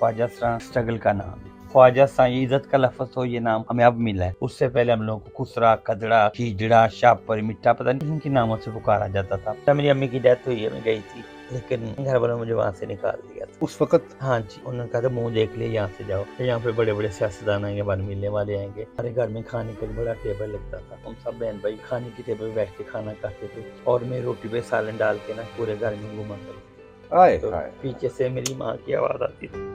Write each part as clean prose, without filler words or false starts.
ख्वाजा सा स्ट्रगल का नाम है। ख्वाजा सा ये इज्जत का लफ्ज़ हो, ये नाम हमें अब मिला है। उससे पहले हम लोगों को खुसरा, कदड़ा, खीजड़ा, शापर, मिट्टा, पता नहीं इनके नामों से पुकारा जाता था। जब मेरी अम्मी की डेथ हुई है, मैं गई थी, लेकिन घर वालों ने मुझे वहाँ से निकाल दिया था उस वक्त। हाँ जी, उन्होंने कहा था मुंह देख लिया, यहाँ से जाओ। यहाँ पे बड़े बड़े सियासतदान आएंगे, बन मिलने वाले आएंगे। हमारे घर में खाने का बड़ा टेबल लगता था, हम सब बहन भाई खाने की टेबल पे बैठ के खाना खाते थे, और मैं रोटी पे सालन डाल के ना पूरे घर में घुमा करती। आए तो हाय। पीछे से मेरी माँ की आवाज़ आती थी,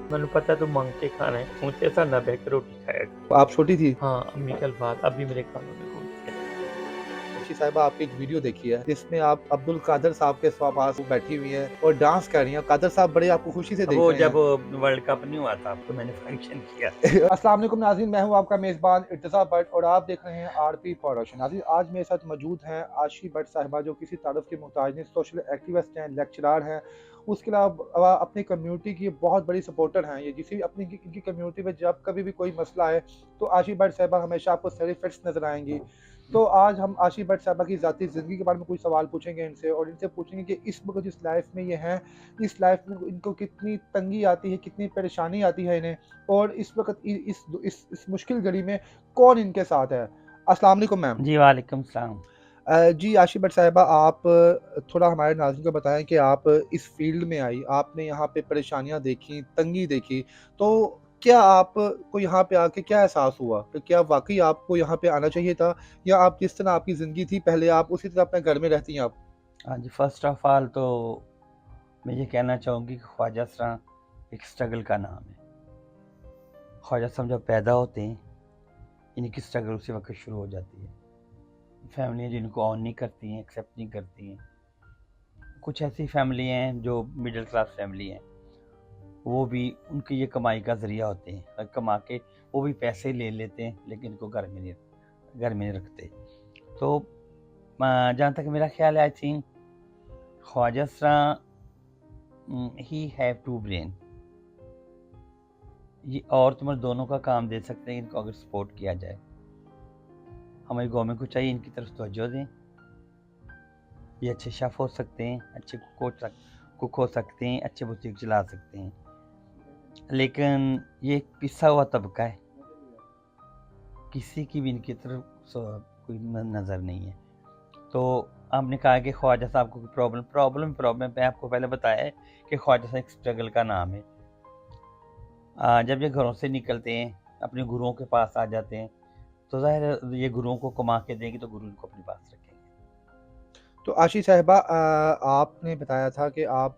मैंने पता तू मांग के खाना है, ऊँचे सा ना बैठ के रोटी खाएगा। आप छोटी थी? हाँ, अम्मी के अल्फाज अभी मेरे कानों में गूंजते हैं। अच्छी साहिबा, आपकी एक वीडियो देखी है जिसमें आप अब्दुल कादर साहब के पास बैठी हुई हैं और डांस कर रही हैं। कादर साहब बड़े आपको खुशी से देख वो रहे जब हैं। वर्ल्ड कप नहीं हुआ था, तो मैंने फंक्शन किया। अस्सलाम वालेकुम नाज़रीन, मैं हूं आपका मेज़बान इर्तिज़ा भट्ट और आप देख रहे हैं आरपी प्रोडक्शन। नाज़रीन, आज मेरे साथ मौजूद हैं आशी भट्ट साहिबा, जो किसी तारुफ की मोहताज नहीं, सोशल एक्टिविस्ट हैं, लेक्चरार हैं। उसके अलावा अपनी कम्युनिटी की बहुत बड़ी सपोर्टर हैं। ये किसी भी अपनी इनकी कम्युनिटी में जब कभी भी कोई मसला है तो आशी भट्ट साहिबा हमेशा आपको सर्टिफिकेट्स नज़र आएंगी। तो आज हम आशी भट्ट साहिबा की ज़ाती ज़िंदगी के बारे में कुछ सवाल पूछेंगे इनसे, और इनसे पूछेंगे कि इस वक्त जिस लाइफ में ये हैं, इस लाइफ में इनको कितनी तंगी आती है, कितनी परेशानी आती है इन्हें, और इस वक्त इस मुश्किल घड़ी में कौन इनके साथ है। अस्सलाम वालेकुम मैम। जी, वालेकुम सलाम। जी आशी भट्ट साहिबा, आप थोड़ा हमारे नाज़रीन को बताएं कि आप इस फील्ड में आई, आपने यहाँ पे परेशानियाँ देखी, तंगी देखी, तो क्या आपको यहाँ पे आके क्या एहसास हुआ कि क्या वाकई आपको यहाँ पे आना चाहिए था, या आप जिस तरह आपकी ज़िंदगी थी पहले आप उसी तरह अपने घर में रहती हैं आप? हाँ जी, फर्स्ट ऑफ ऑल तो मैं ये कहना चाहूँगी कि ख्वाजा सा एक स्ट्रगल का नाम है। ख्वाजा साहब जब पैदा होते हैं, इनकी स्ट्रगल उसी वक्त शुरू हो जाती है। फैमिलियाँ जिनको ऑन नहीं करती हैं, एक्सेप्ट नहीं करती हैं। कुछ ऐसी फैमिली हैं जो मिडिल क्लास फैमिली हैं, वो भी उनकी ये कमाई का ज़रिया होते हैं, और कमा के वो भी पैसे ले लेते हैं, लेकिन इनको घर में नहीं रखते। तो जहाँ तक मेरा ख्याल है, आई थिंक ख्वाजा सा ही हैव टू ब्रेन, ये और तुम्हें दोनों का काम दे सकते हैं इनको, अगर सपोर्ट किया जाए। हमारी गवर्नमेंट को चाहिए इनकी तरफ तवज्जो दें। ये अच्छे शेफ़ हो सकते हैं, अच्छे कुक हो सकते हैं, अच्छे बुटीक चला सकते हैं, लेकिन ये पिसा हुआ तबका है, किसी की भी इनकी तरफ कोई नज़र नहीं है। तो आपने कहा कि ख्वाजा साहब को प्रॉब्लम पे आपको पहले बताया है कि ख्वाजा साहब एक स्ट्रगल का नाम है। जब ये घरों से निकलते हैं, अपने गुरुओं के पास आ जाते हैं, तो ज़ाहिर है ये गुरुओं को कमा के देंगे, तो गुरु इनको अपने पास रखेंगे। तो आशी साहिबा, आपने बताया था कि आप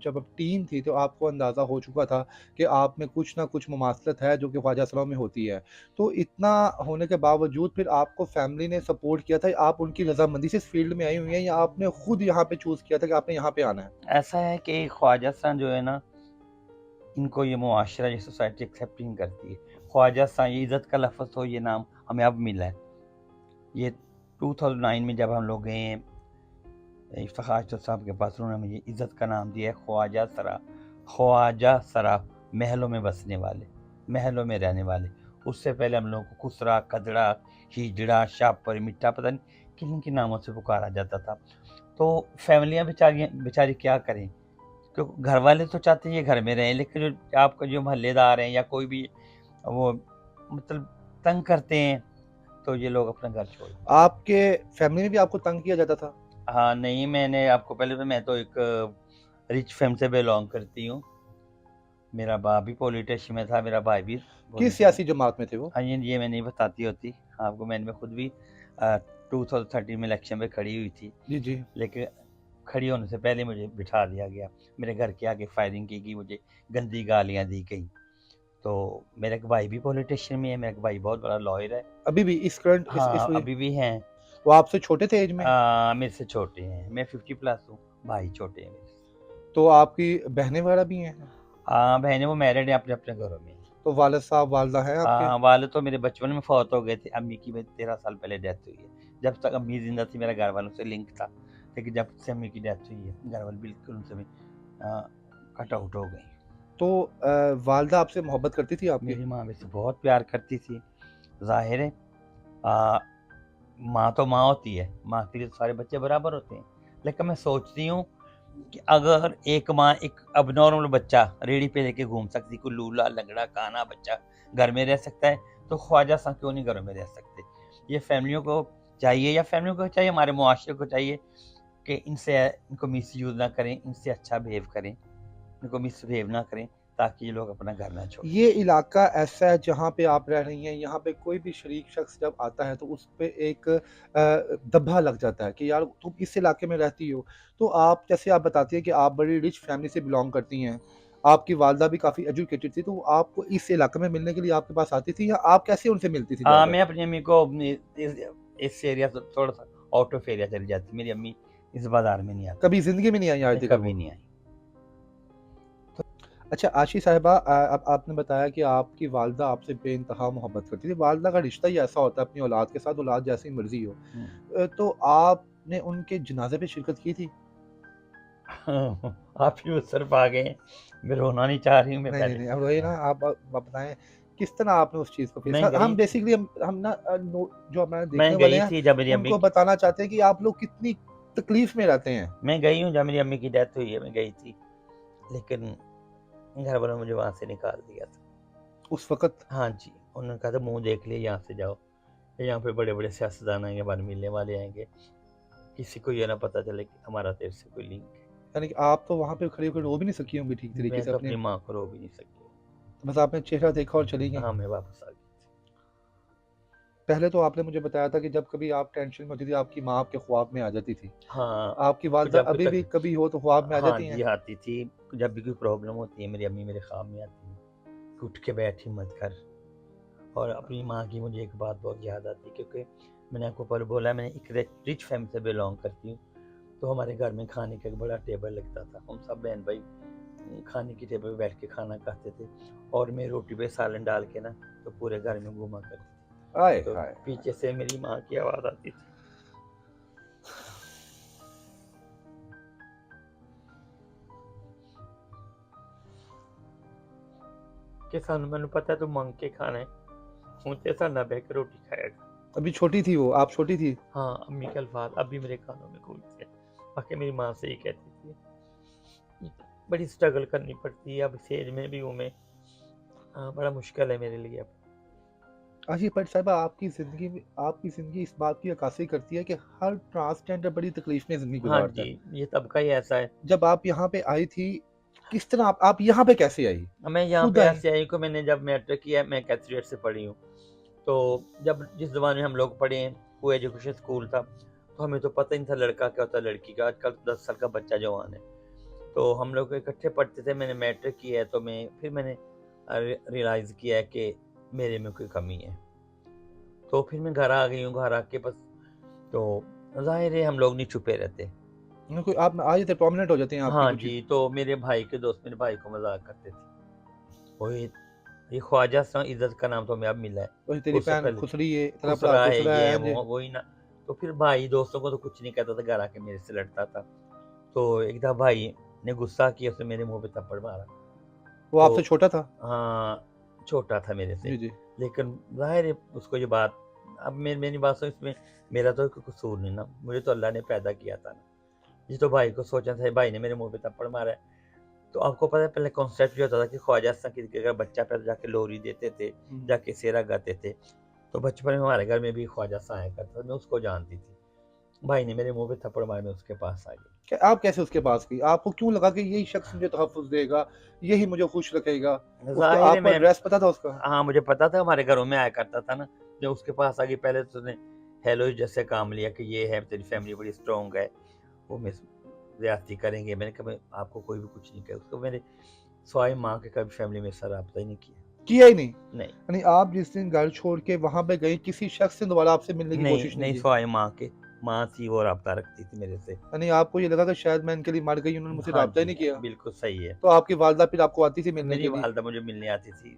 जब आप टीन थी तो आपको अंदाज़ा हो चुका था कि आप में कुछ ना कुछ मुमासलत है जो कि ख्वाजा सलाह में होती है। तो इतना होने के बावजूद फिर आपको फैमिली ने सपोर्ट किया था, आप उनकी रज़ामंदी से इस फ़ील्ड में आई हुई हैं, या आपने खुद यहाँ पे चूज़ किया था कि आपने यहाँ पे आना है? ऐसा है कि ख्वाजा साहब जो है ना, इनको ये मुआशरा, ये सोसाइटी एक्सेप्ट नहीं करती है। ख्वाजा साहब ये इज़्ज़त का लफ्ज़ हो, ये नाम हमें अब मिला है। ये 2009 में जब हम लोग गए हैं इफ्तिखार साहब के पास, उन्होंने मुझे इज़्ज़त का नाम दिया है ख्वाजा सरा, महलों में बसने वाले, महलों में रहने वाले। उससे पहले हम लोगों को खुसरा, कदड़ा, खीजड़ा, शापर, मिट्टा, पता नहीं किन किन नामों से पुकारा जाता था। तो फैमिलियाँ बेचारी क्या करें, क्योंकि घर वाले तो चाहते हैं ये घर में रहें, लेकिन जो आपका जो मोहल्लेदार हैं या कोई भी, वो मतलब तंग करते हैं, तो ये लोग अपना घर छोड़। आपके फैमिली में भी आपको तंग किया जाता था? हाँ, नहीं, मैंने आपको पहले तो मैं तो एक रिच फैमिली से बिलॉन्ग करती हूँ। मेरा बाप भी पॉलिटिशियन में था, मेरा भाई भी किस पॉलिटिशियन। सियासी जमात में थे वो? हाँ, ये मैं नहीं बताती होती आपको। मैं खुद भी 2013 में इलेक्शन में खड़ी हुई थी, जी, जी। लेकिन खड़ी होने से पहले मुझे बिठा दिया गया। मेरे घर के आगे फायरिंग की गई, मुझे गंदी गालियाँ दी गई। तो मेरा एक भाई भी पॉलिटिशियन में है, मेरा एक भाई बहुत बड़ा लॉयर है। अभी भी इस करंट इस हाँ, अभी भी हैं। वो आपसे छोटे थे एज में? मेरे से छोटे हैं, मैं 50 प्लस हूँ, भाई छोटे हैं मेरे से। तो आपकी बहनें वगैरह भी हैं? हाँ, बहनें वो मैरिड हैं, अपने अपने घरों में। तो वालिद साहब, वालिदा हैं आपके? हाँ, वाले तो मेरे बचपन में फौत हो गए थे। अम्मी की मेरी 13 साल पहले डेथ हुई है। जब तक अम्मी जिंदा थी मेरा घर वालों से लिंक था, लेकिन जब से अम्मी की डेथ हुई है, घर वाले बिल्कुल उनसे कट आउट हो गई। तो वालिदा आपसे मोहब्बत करती थी आपकी? मेरी माँ मेरे से बहुत प्यार करती थी। ज़ाहिर है, माँ तो माँ होती है, माँ के लिए तो सारे बच्चे बराबर होते हैं। लेकिन मैं सोचती हूँ कि अगर एक माँ एक अबनॉर्मल बच्चा रेडी पे लेके घूम सकती, कोई लूला लंगड़ा काना बच्चा घर में रह सकता है, तो ख्वाजा सां क्यों नहीं घरों में रह सकते? ये फैमिलियों को चाहिए, या फैमिलियों को चाहिए, हमारे मुआशरे को चाहिए कि इनको मिसयूज़ ना करें, इनसे अच्छा बिहेव करें, इनको मिसबिहेव ना करें, ताकि ये लोग अपना घर ना छोड़ें। ये इलाका ऐसा है जहाँ पे आप रह रही हैं, यहाँ पे कोई भी शरीक शख्स जब आता है तो उस पे एक दब्बा लग जाता है कि यार तुम इस इलाके में रहती हो। तो आप जैसे आप बताती हैं कि आप बड़ी रिच फैमिली से बिलॉन्ग करती हैं, आपकी वालदा भी काफ़ी एजुकेटेड थी, तो आपको इस इलाके में मिलने के लिए आपके पास आती थी या आप कैसे उनसे मिलती थी हाँ, जाकर? मैं अपनी अम्मी को इस एरिया से थोड़ा-सा आउट ऑफ एरिया चली जाती। मेरी अम्मी इस बाज़ार में नहीं आती। कभी ज़िंदगी में नहीं आई आज नहीं, तक कभी वो? नहीं आई। अच्छा आशी साहिबा अब आपने बताया कि आपकी वालदा आपसे बेइंतहा मोहब्बत करती थी। वालदा का रिश्ता ही ऐसा होता है अपनी औलाद के साथ, औलाद जैसी मर्ज़ी हो। हुँ। तो आपने उनके जनाज़े पे शिरकत की थी? आप ही उस तरफ आ गए हैं। मैं रोना नहीं चाह रही हूँ, मैं नहीं, नहीं, पहले नहीं, अब वही ना हाँ, आप बताएँ किस तरह आपने उस चीज़ को फेस मैं गई हम बेसिकली हम ना नो जो हमारे देखने मैं वाले गई हैं, थी जब मेरी अम्मी उनको की बताना चाहते हैं कि आप लोग कितनी तकलीफ़ में रहते हैं। मैं गई हूँ जब मेरी अम्मी की डेथ हुई है, मैं गई थी। लेकिन घर वालों ने मुझे वहाँ से निकाल दिया था। उस वक़्त हाँ जी, उन्होंने कहा था मुँह देख लिया, यहाँ से जाओ। यहाँ पे बड़े-बड़े सियासतदान आएँगे, हमारे मिलने वाले आएँगे। किसी को ये ना पता चले कि हमारा तेरे से कोई लिंक है। यानी कि आप तो वहाँ पे खड़े होकर रो भी नहीं सकी होंगी ठीक तरीके मैं से तो अपने अपनी माँ को रो भी नहीं सकी। बस आपने चेहरा देखा और चली गईं। हाँ, मैं वापस आ गई थी। पहले तो आपने मुझे बताया था कि जब कभी आप टेंशन में होती थी, आपकी माँ आपके ख्वाब में आ जाती थी। हाँ, आपकी वालदा जब भी अभी भी तक कभी हो तो ख्वाब में आ हाँ जाती जी, हैं? आती थी। जब भी कोई प्रॉब्लम होती है, मेरी अम्मी मेरे ख्वाब में आती है कि उठ के बैठ, हिम्मत कर। और अपनी माँ की मुझे एक बात बहुत याद आती है, क्योंकि मैंने आपको पहले बोला, मैंने एक रिच फैमिली से बिलॉन्ग करती हूँ। तो हमारे घर में खाने का एक बड़ा टेबल लगता था। हम सब बहन-भाई खाने की टेबल पे बैठ के खाना खाते थे, और मैं रोटी पे सालन डाल के ना, तो पूरे घर में घूमा करती आय थी। तो हाय! पीछे से मेरी माँ की आवाज़ आती थी कि सानू मैनू पता है तू मंग के खाना है, हुण ते साडे नाल बैठ के रोटी खाया कर। अभी छोटी थी वो, आप छोटी थी? हाँ, अम्मी के अल्फाज़ अभी मेरे कानों में गूंजते हैं। वाक़ई मेरी माँ से ये कहती थी। बड़ी स्ट्रगल करनी पड़ती है अब इस एज में भी हूँ मैं। बड़ा मुश्किल है मेरे लिए अब। आशी भट्ट साहिबा आपकी ज़िंदगी इस बात की अक्कासी करती है कि हर ट्रांसजेंडर बड़ी तकलीफ़ में ज़िंदगी हाँ गुज़ारता है। जी, ये तबका ही ऐसा है। जब आप यहाँ पे आई थी, किस तरह आप यहाँ पे कैसे आई? मैं यहाँ खुद पे आई? ऐसे आई कि मैंने जब मैट्रिक किया, मैं कैथलिट से पढ़ी हूँ। तो जब जिस ज़माने में हम लोग पढ़े हैं, को एजुकेशन स्कूल था, तो हमें तो पता ही नहीं था लड़का क्या होता है, लड़की का। आजकल तो 10 साल का बच्चा जवान है। तो हम लोग इकट्ठे पढ़ते थे। मैंने मैट्रिक किया है, तो फिर मैंने रियलाइज़ किया है कि मेरे में कोई कमी है। तो फिर मैं घर आ गई हूँ, घर आके बस तो ज़ाहिर है हम लोग नहीं छुपे रहते। न कोई आप आ जाते प्रोमिनेंट हो जाते हैं आपकी हाँ कुछ जी, तो मेरे भाई के दोस्त मेरे भाई को मज़ाक करते थे। ओए, ये ख्वाजा सा इज़्ज़त का नाम तो हमें अब मिला है। वही तेरी उससे भैन पहले खुसरी है, तेरा भरा खुसरा है, खुसरा ये है, है, वो इंज है, वही ना। तो फिर भाई दोस्तों को तो कुछ नहीं कहता था, घर आके मेरे से लड़ता था। तो एक दफ़ा भाई ने गुस्सा किया, उसने मेरे मुँह पे थप्पड़ मारा। वो तो आपसे छोटा था? हाँ, छोटा था मेरे से। जी, जी। लेकिन ज़ाहिर है उसको ये बात, अब मेरी बात सुनो, इसमें मेरा तो कोई कसूर नहीं ना, मुझे तो अल्लाह ने पैदा किया था ना। ये तो भाई को सोचना था, भाई ने मेरे मुँह पे थप्पड़ मारा है। तो आपको पता है पहले कॉन्सेप्ट ये होता था कि ख्वाजा सा किसी के अगर बच्चा पैदा, जाके लोरी देते थे, हुँ। जाके सेहरा गाते थे। तो बचपन में हमारे घर में भी ख्वाजा सा आया करता था, मैं उसको जानती थी। भाई ने मेरे मुँह पे थप्पड़ मारा, मैं उसके पास आ गई। क्या आप कैसे उसके पास गई? आपको क्यों लगा कि यही शख्स मुझे तहफ़्फ़ुज़ देगा, यही मुझे खुश रखेगा? उसको ज़ाहिर है आपको मैं एड्रेस पता था उसका? हाँ, मुझे पता था हमारे घरों में आया करता था ना। जब उसके पास आ गई, पहले तो उसने हेलो जैसे काम लिया कि ये है, तेरी फैमिली बड़ी स्ट्रॉन्ग है, वो मिस ज़्यादती करेंगे। मैंने कहा मैं आपको कोई भी कुछ नहीं कहा। उसको मेरे सिवाय माँ के कभी फैमिली में इससे राब्ता ही नहीं किया। किया ही नहीं? नहीं, यानी आप जिस दिन घर छोड़ के वहाँ पे गई, किसी शख्स ने दोबारा आपसे मिलने की नहीं, कोशिश नहीं नहीं की? सिवाय माँ के। माँ थी, वो राब्ता रखती थी मेरे से। यानी आपको ये लगा कि शायद मैं इनके लिए मर गई, उन्होंने मुझसे हाँ राब्ता ही जी, नहीं किया? बिल्कुल सही है। तो आपकी वालदा फिर आपको आती थी मिलने मेरी के लिए? वालदा मुझे मिलने आती थी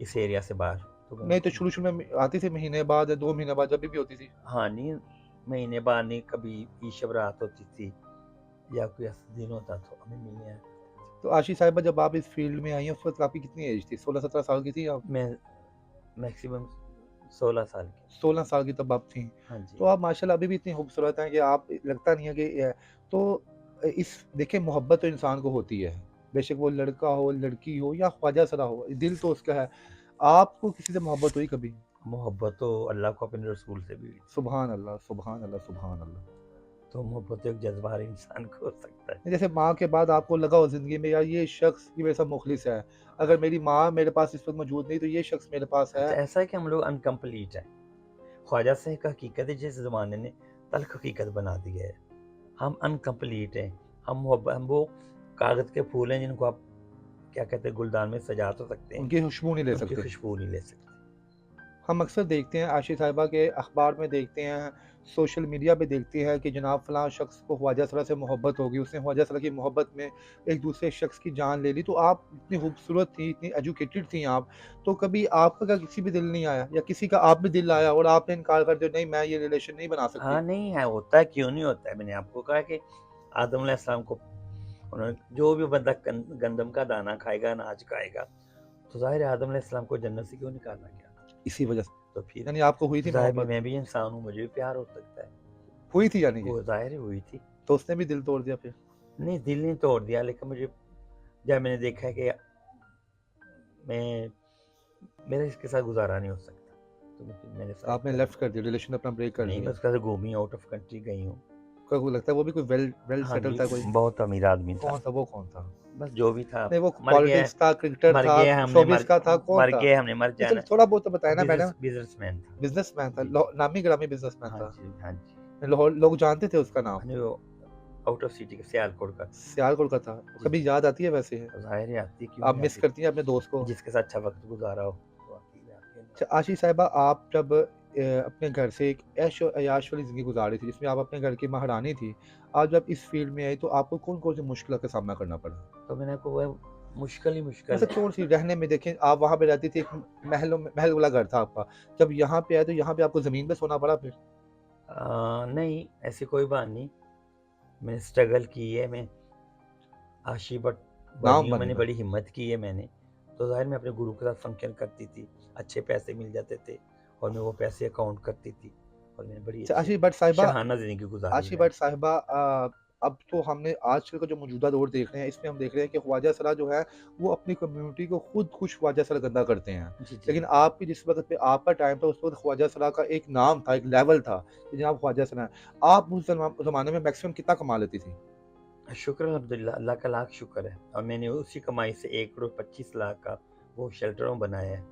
इस एरिया से बाहर, तो मैं नहीं तो उनकी शुरू-शुरू में आती थी महीने बाद या 2 महीने बाद जब भी होती थी? हाँ, नहीं, महीने बाद नहीं, कभी ईद रात होती थी या कोई ऐसा दिन होता तो हमें मिलने आया करते थे। तो आशी साहिबा जब आप इस फ़ील्ड में आई हैं, उस वक़्त आपकी कितनी एज थी? 16-17 साल की थी आप? मैं मैक्सिमम 16 साल की। 16 साल की तब आप थीं। हाँ तो जी। आप माशाल्लाह अभी भी इतनी खूबसूरत हैं कि आप लगता नहीं है कि तो इस देखिए मोहब्बत तो इंसान को होती है, बेशक वो लड़का हो, लड़की हो या ख्वाजा सरा हो, दिल तो उसका है। आपको किसी से मोहब्बत हुई कभी? मोहब्बत तो अल्लाह को अपने रसूल से भी हुई थी। सुभान अल्लाह, सुभान अल्लाह, सुभान अल्लाह। तो मोहब्बत एक जज्बा हर इंसान को हो सकता है। जैसे माँ के बाद आपको लगा हो ज़िंदगी में यार ये शख्स की वजह से मुखलिस है, अगर मेरी माँ मेरे पास इस वक़्त मौजूद नहीं तो ये शख्स मेरे पास है। अच्छा, ऐसा है कि हम लोग अनकम्प्लीट हैं। ख्वाजा से एक हकीकत है जिस ज़माने ने तल्ख़ हकीकत बना दी है। हम अनकम्प्लीट हैं। हम वो कागज़ के फूल हैं जिनको आप क्या कहते हैं, गुलदान में सजा तो सकते हैं, उनकी खुशबू नहीं ले उनकी सकते। खुशबू नहीं ले सकते। हम अक्सर देखते हैं आशी साहिबा के अखबार में देखते हैं, सोशल मीडिया पे देखते हैं कि जनाब फ़लाँ शख्स को ख्वाजा सरा से मोहब्बत हो गई, उसने ख्वाजा सरा की मोहब्बत में एक दूसरे शख्स की जान ले ली। तो आप इतनी खूबसूरत थी, इतनी एजुकेटेड थी आप, तो कभी आपका किसी भी दिल नहीं आया या किसी का आप भी दिल आया और आपने इनकार कर दिया, नहीं मैं ये रिलेशन नहीं बना सकती? हाँ, नहीं है, होता है, क्यों नहीं होता है। मैंने आपको कहा कि आदम अलैहिस्सलाम को उन्होंने, जो भी बंदा गंदम का दाना खाएगा, अनाज खाएगा, तो ज़ाहिर है आदम अलैहिस्सलाम को जन्नत से क्यों निकाला गया? इसी वजह से। तो फिर यानी आपको हुई थी ज़ाहिर है मोहब्बत? मैं भी इंसान हूँ, मुझे भी प्यार हो सकता है। हुई थी यानी कि? वो ज़ाहिर है हुई थी। तो उसने भी दिल तोड़ दिया फिर? नहीं, दिल नहीं तोड़ दिया, लेकिन मुझे जब मैंने देखा है कि मैं मेरा इसके साथ गुज़ारा नहीं हो सकता, तो मैं फिर मैंने साइड आपने कर लेफ्ट दिया। कर दिया, रिलेशन अपना ब्रेक कर नहीं, मैं दिया। उसके साथ घूमी, आउट ऑफ कंट्री गई हूँ। को लगता है वो भी कोई वेल वेल हाँ सेटल्ड जी, था कोई? बहुत अमीर आदमी था। कौन था वो कौन था? बस जो भी था, नहीं वो मर गया, पॉलिटिक्स था, क्रिकेटर मर था, गया, हमने शोबिज़ का था, कौन था? मर नहीं चलो जाना। थोड़ा बहुत तो बताएँ ना मैडम। बिज़नेसमैन था। बिज़नेसमैन था, जी, लो जी। नामी गिरामी बिज़नेसमैन हाँ था। जी, हाँ जी। लाहौर लोग जानते थे उसका नाम? हाँ जी, वो आउट ऑफ सिटी का, सियालकोट का। सियालकोट का था। जी, कभी जी। याद आती है वैसे? ज़ाहिर है आती, क्यों आप नहीं मिस आती? करती हैं अपने दोस्त को? जिसके साथ अच्छा वक़्त गुज़ारा हो, तो आती है, आती है ना। अच्छा आशी साहिबा आप जब अपने घर से एक ऐश-ओ-ऐयाश वाली ज़िंदगी गुज़ार रही थी जिसमें आप अपने घर की महारानी थी, आज जब इस फ़ील्ड में आई तो आपको कौन-कौन सी मुश्किलों का सामना करना पड़ा? तो मैंने आपको वो मुश्किल ही मुश्किल मतलब है। कौन-सी रहने में देखें आप वहाँ पे रहती थी एक महल वाला घर था आपका। जब यहाँ पे आए तो यहाँ पे आपको ज़मीन पे सोना पड़ा फिर? नहीं, ऐसी कोई बात नहीं। मैंने स्ट्रगल की है, मैं आशी भट्ट बनी नाम हूँ, बन मैंने गया। बड़ी हिम्मत की है मैंने। तो ज़ाहिर मैं अपने गुरु के साथ फंक्शन करती थी, अच्छे पैसे मिल जाते थे और मैं वो पैसे अकाउंट करती थी और मैंने बड़ी अच्छा अच्छी आशी भट्ट साहिबा शाहाना ज़िंदगी गुज़ारी आशी मैंने। भट्ट साहिबा अब तो हमने आजकल का जो मौजूदा दौर देख रहे हैं, इसमें हम देख रहे हैं कि ख्वाजा सरा जो है, वो अपनी कम्युनिटी को खुद ख्वाजा सरा गंदा करते हैं। जी, जी। लेकिन आपकी जिस वक़्त पे आपका टाइम था, उस वक़्त ख्वाजा सरा का एक नाम था, एक लेवल था कि जनाब ख्वाजा सरा हैं। आप उस ज़माने में मैक्सिमम कितना कमा लेती थी? शुक्र है, अल्हम्दुलिल्लाह, अल्लाह का लाख शुक्र है, और मैंने उसी कमाई से 1 करोड़ 25 लाख का वो शेल्टर होम बनाया है।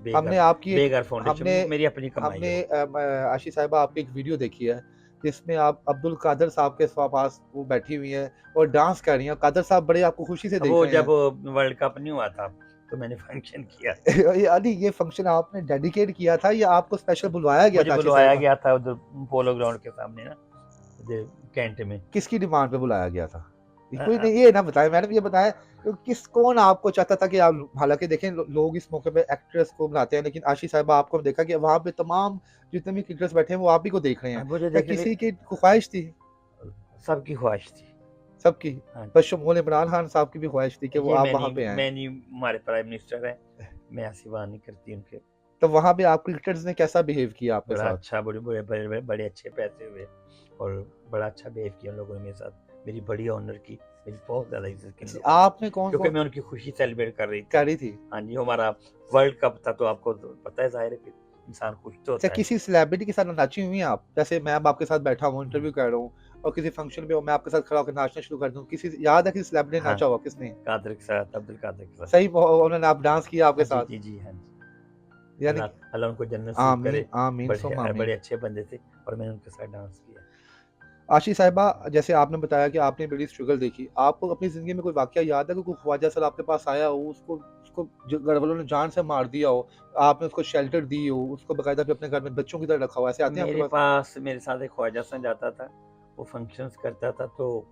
हमने बेघर आपकी एक बेघर फाउंडेशन, हमने मेरी अपनी कमाई है हमने वो। आशी साहिबा आपकी एक वीडियो देखी है, जिसमें आप अब्दुल कादर साहब के पास वो बैठी हुई हैं और डांस कर रही हैं। कादर साहब बड़े आपको खुशी से देख वो रहे जब हैं। वर्ल्ड कप नहीं हुआ था, तो मैंने फंक्शन किया। यानी ये फंक्शन आपने डेडिकेट किया था या आपको स्पेशल बुलवाया गया मुझे था आशी बुलवाया साहिबा? गया था उधर पोलो ग्राउंड के सामने ना, उधर कैंट में। किसकी डिमांड पे बुलाया गया था? ये अ कोई अ, नहीं ये ना बताएँ मैडम ये बताएँ कौन आपको चाहता था कि आप हालाँकि देखें लोग इस मौके पे एक्ट्रेस को बुलाते हैं लेकिन आशी साहिबा आपको देखा कि वहाँ पे तमाम जितने भी क्रिकेटर्स बैठे हैं वो आप ही को देख रहे हैं। मुझे क्या देखने किसी की ख्वाहिश थी? सबकी ख्वाहिश थी। सबकी? हाँ बस जी। शमूल इमरान खान साहब की भी ख्वाहिश थी कि वो ये आप वहाँ पे आएँ। मैं नहीं, हमारे प्राइम मिनिस्टर हैं, मैं ऐसी बात नहीं करती उनके। तो वहाँ पे आप क्रिकेटर्स ने कैसा बिहेव किया आपके बड़ा साथ? अच्छा, बड़े अच्छे पैसे हुए और बड़ा अच्छा बिहेव किया उन लोगों ने मेरे साथ। मेरी बड़ी ऑनर की, मेरी बहुत ज़्यादा इज़्ज़त की उन अच्छा, लोगों ने, आपने क्योंकि कौन-कौन मैं उनकी खुशी सेलिब्रेट कर रही थी। करी थी? हाँ जी, हमारा वर्ल्ड कप था, तो आपको तो पता है, ज़ाहिर है कि इंसान खुश तो अच्छा होता है। किसी सेलिब्रिटी के साथ नाची हुई हैं आप? जैसे मैं अब आपके साथ बैठा हूँ, इंटरव्यू कर रहा हूँ और किसी फंक्शन पे हूँ, मैं आपके साथ खड़ा होकर नाचना शुरू कर दूँ। किसी याद है किसी सेलिब्रिटी ने हाँ, नाचा होगा, किसने? कादर के साथ, अब्दुल कादर के साथ। सही वो उन्होंने आप डांस किया आपके हाँ जी, साथ? जी, जी, हाँ जी। यानी अल्लाह कि अल्लाह उनको जन्नत नसीब करे। आमीन, आमीन सुम्मा आमीन। बड़े अच्छे बंदे थे और मैंने उनके साथ डांस किया। आशी साहिबा जैसे आपने बताया कि आपने बड़ी स्ट्रगल देखी। आपको अपनी ज़िंदगी में कोई वाक़या याद है कि कोई ख्वाजा सर आपके पास आया हो, उसको उसको जो घर वालों ने जान से मार दिया हो, आपने उसको शेल्टर दी हो, उसको बाकायदा फिर अपने घर में बच्चों की तरह रखा हो, ऐसे आते हैं आपके पास? मेरे साथ एक ख्वाजा सा जाता था, वो फंक्शंस करता था, तो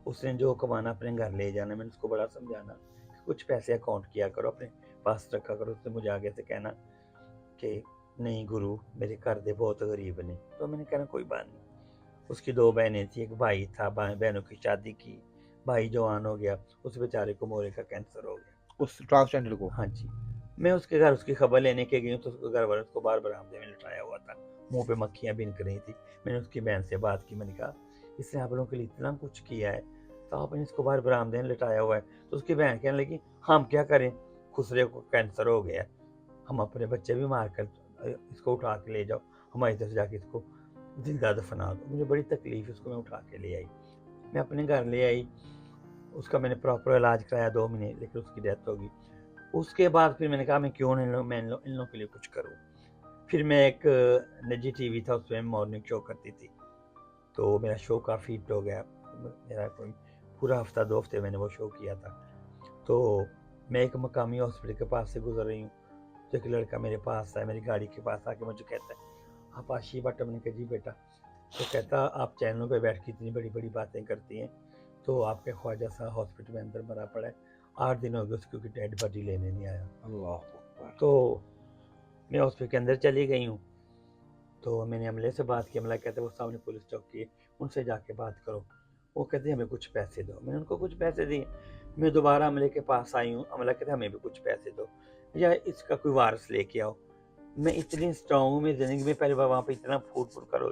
उसने जो कमाना अपने घर ले जाना। मैंने उसको बड़ा समझाना कि कुछ पैसे अकाउंट किया करो, अपने पास रखा करो। उसने मुझे आगे से कहना कि नहीं गुरु, मेरे घर दे बहुत गरीब ने। तो मैंने कहना कोई बात नहीं। उसकी 2 बहनें थी, एक भाई था, बहनों की शादी की, भाई जवान हो गया, उस बेचारे को मोरे का कैंसर हो गया। उस ट्रांसजेंडर को? हाँ जी। मैं उसके घर उसकी खबर लेने के गई हूँ, तो उसके घर वाले उसको बाहर बरामदे में लिटाया हुआ था, मुँह पे मक्खियाँ बिनक रही थी। मैंने उसकी बहन से बात की, मैंने कहा इसने आप लोगों के लिए इतना कुछ किया है, तो आपने इसको बाहर बरामदे में लिटाया हुआ है। तो उसकी बहन कहने लगी हम क्या करें, खुसरे को कैंसर हो गया है, हम अपने बच्चे भी मार कर इसको उठा के ले जाओ, हमारी तरफ जाके इसको जिंदा दफना दो। मुझे बड़ी तकलीफ, इसको मैं उठा के ले आई, मैं अपने घर ले आई, उसका मैंने प्रॉपर इलाज कराया 2 महीने, लेकिन उसकी डेथ हो गई। उसके बाद फिर मैंने कहा मैं क्यों नहीं इन लोगों के लिए कुछ करूँ। फिर मैं एक निजी टीवी था, उसमें मॉर्निंग शो करती थी, तो मेरा शो काफ़ी हिट हो गया। मेरा कोई पूरा हफ्ता 2 हफ्ते मैंने वो शो किया था। तो मैं एक मकामी हॉस्पिटल के पास से गुजर रही हूँ, तो एक लड़का मेरे पास आया, मेरी गाड़ी के पास आके मुझे कहता है आप आशी भट्ट? मैंने कहा जी बेटा। तो कहता आप चैनलों पे बैठ के इतनी बड़ी बड़ी बातें करती हैं, तो आपके ख्वाजा सा हॉस्पिटल में अंदर मरा पड़ा है, 8 दिन हो गए उसकी डेड बॉडी लेने नहीं आया। अल्लाह अकबर। तो मैं हॉस्पिटल के अंदर चली गई हूँ, तो मैंने अमले से बात की, अमला कहते वो सामने पुलिस चौकी है, उनसे जाके बात करो। वो कहते हमें कुछ पैसे दो, मैंने उनको कुछ पैसे दिए। मैं दोबारा अमले के पास आई हूँ, अमला कहते हमें भी कुछ पैसे दो या इसका कोई वारस लेके आओ। मैं इतनी स्ट्रॉन्ग हूँ, मैं जिंदगी में पहली बार वहाँ पे इतना फूट फूट करो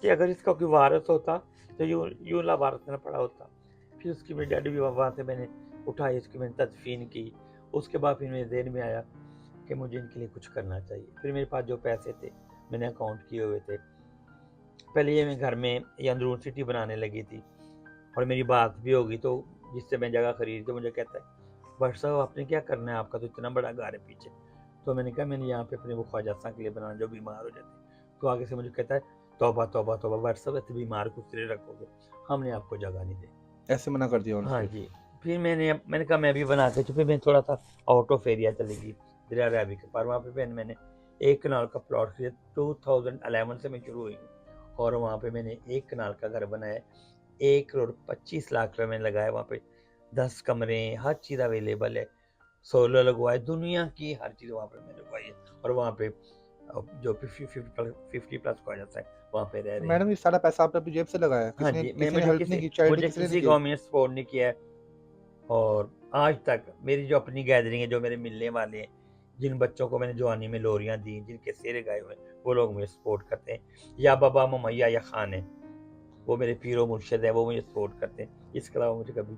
कि अगर इसका कोई वारस होता तो यूं लावारस ना पड़ा होता। फिर उसकी मेरी डैडी भी वहाँ से मैंने उठाई, उसकी मैंने तदफीन की। उसके बाद फिर मेरे ज़हन में आया कि मुझे इनके लिए कुछ करना चाहिए। फिर मेरे पास जो पैसे थे मैंने अकाउंट किए हुए थे। पहले ये मैं घर में ये अंदरून सिटी बनाने लगी थी और मेरी बात भी होगी, तो जिससे मैं जगह खरीदी तो मुझे कहता है भट्ट साहब आपने क्या करना है, आपका तो इतना बड़ा घर है पीछे। तो मैंने कहा मैंने यहाँ पे अपने वो ख्वाजा साहब के लिए बनाना जो बीमार हो जाते। तो आगे से मुझे कहता है तौबा तौबा तौबा, भट्ट साहब ऐसे बीमार को सिरे रखोगे, हमने आपको जगह नहीं दी। ऐसे मना कर दिया उन्होंने? हाँ जी। फिर मैंने कहा मैं भी बना के, फिर मैं थोड़ा सा आउट ऑफ एरिया चली गई दरिया रैवी के पार। वहाँ पे मैंने 1 कनाल का प्लॉट खरीदा, 2011 से मैं शुरू हुई हूँ और वहाँ पे मैंने 1 कनाल का घर बनाया, 1 करोड़ 25 लाख रुपये मैंने लगाया। वहाँ पे 10 कमरे, हर चीज़ अवेलेबल है, सोलर लगवाए, दुनिया की हर चीज़ वहाँ पे मैंने लगवाई है। और वहाँ पे जो 50 प्लस ख्वाजा है वहाँ पे रह रहे हैं। मैडम ये सारा पैसा आपने अपनी जेब से लगाया है? हाँ किसी ने जी, किसी ने हेल्प नहीं की? चैरिटी मुझे किसी ने किसी नहीं को की? मैंने सपोर्ट नहीं किया है। और आज तक मेरी जो अपनी गैदरिंग है, जो मेरे मिलने वाले हैं, जिन बच्चों को मैंने जवानी में लोरियां दी, जिनके सिरे गाए हुए, वो लोग मुझे सपोर्ट करते हैं। या बाबा ममैया या खान है, वो मेरे पीरो मुर्शिद है, वो मुझे सपोर्ट करते हैं। इसके अलावा मुझे कभी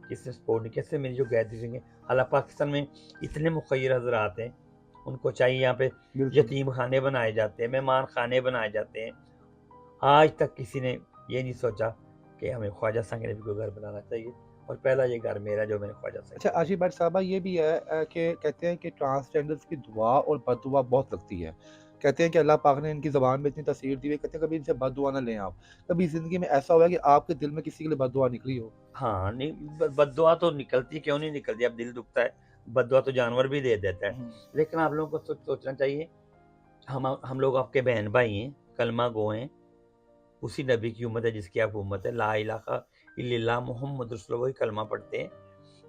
किसी ने सपोर्ट नहीं किया। इससे मेरी जो गैदरिंग है, हालांकि पाकिस्तान में इतने मुखय्यर हजरात हैं, उनको चाहिए यहाँ पे बिल्कुल। यतीम खाने बनाए जाते हैं, मेहमान खाने बनाए जाते हैं। आज तक किसी ने ये नहीं सोचा कि हमें ख्वाजा साहब के लिए भी कोई घर बनाना चाहिए, और पहला ये घर मेरा जो मैंने ख्वाजा साहब अच्छा के लिए आशी भट्ट साहबा, ये भी है कि कहते हैं कि ट्रांसजेंडर्स की दुआ और बददुआ बहुत लगती है। कहते हैं कि अल्लाह पाक ने इनकी ज़बान में इतनी तासीर दी है, कहते हैं कभी इनसे बददुआ ना लें आप। कभी ज़िंदगी में ऐसा हुआ है कि आपके दिल में किसी के लिए बददुआ निकली हो? हाँ, नहीं बददुआ तो निकलती, क्यों नहीं निकलती, अब दिल दुखता है, बददुआ तो जानवर भी दे देता है। लेकिन आप लोगों को सोचना चाहिए, हम लोग आपके बहन भाई हैं, कलमा गो हैं, उसी नबी की उम्मत है जिसकी आप उम्मत है, ला इलाहा इल्लल्लाह मुहम्मद रसूलुल्लाह, वही कलमा पढ़ते हैं।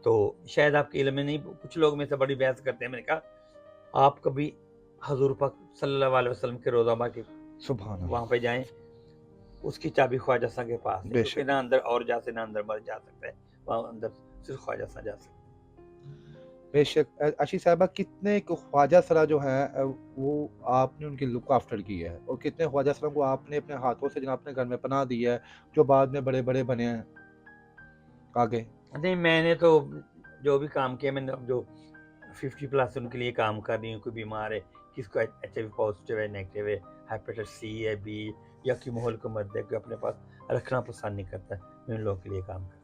तो शायद आपके इल्म में नहीं, कुछ लोग मेरे से बड़ी बहस करते हैं। मैंने कहा आप कभी हजूर पाक सल्लल्लाहु अलैहि वसल्लम के रोज़ा बाग के सुभान अल्लाह। वहाँ पे जाएं, उसकी चाबी ख्वाजा साहब के पास है, क्योंकि बेशक। ना अंदर और जा से ना अंदर मर जा सकता है, वहाँ अंदर सिर्फ ख्वाजा साहब जा सकते हैं। बेशक आशी साहबा, कितने ख्वाजा सरा जो हैं वो आपने उनकी लुक आफ्टर की है, और कितने ख्वाजा सरा को आपने अपने हाथों से जनाब अपने घर में पनाह दी है, जो बाद में बड़े-बड़े बने हैं आगे? नहीं, मैंने तो जो भी काम किया, मैंने अब जो 50 प्लस उनके लिए काम कर रही हूँ, कोई बीमार है, किसको HIV पॉजिटिव है, नेगेटिव है, हेपेटाइटिस C है, B, या कि माहौल को मर्द है, कोई अपने पास रखना पसंद नहीं करता, मैं उन लोगों के लिए काम करता हूँ।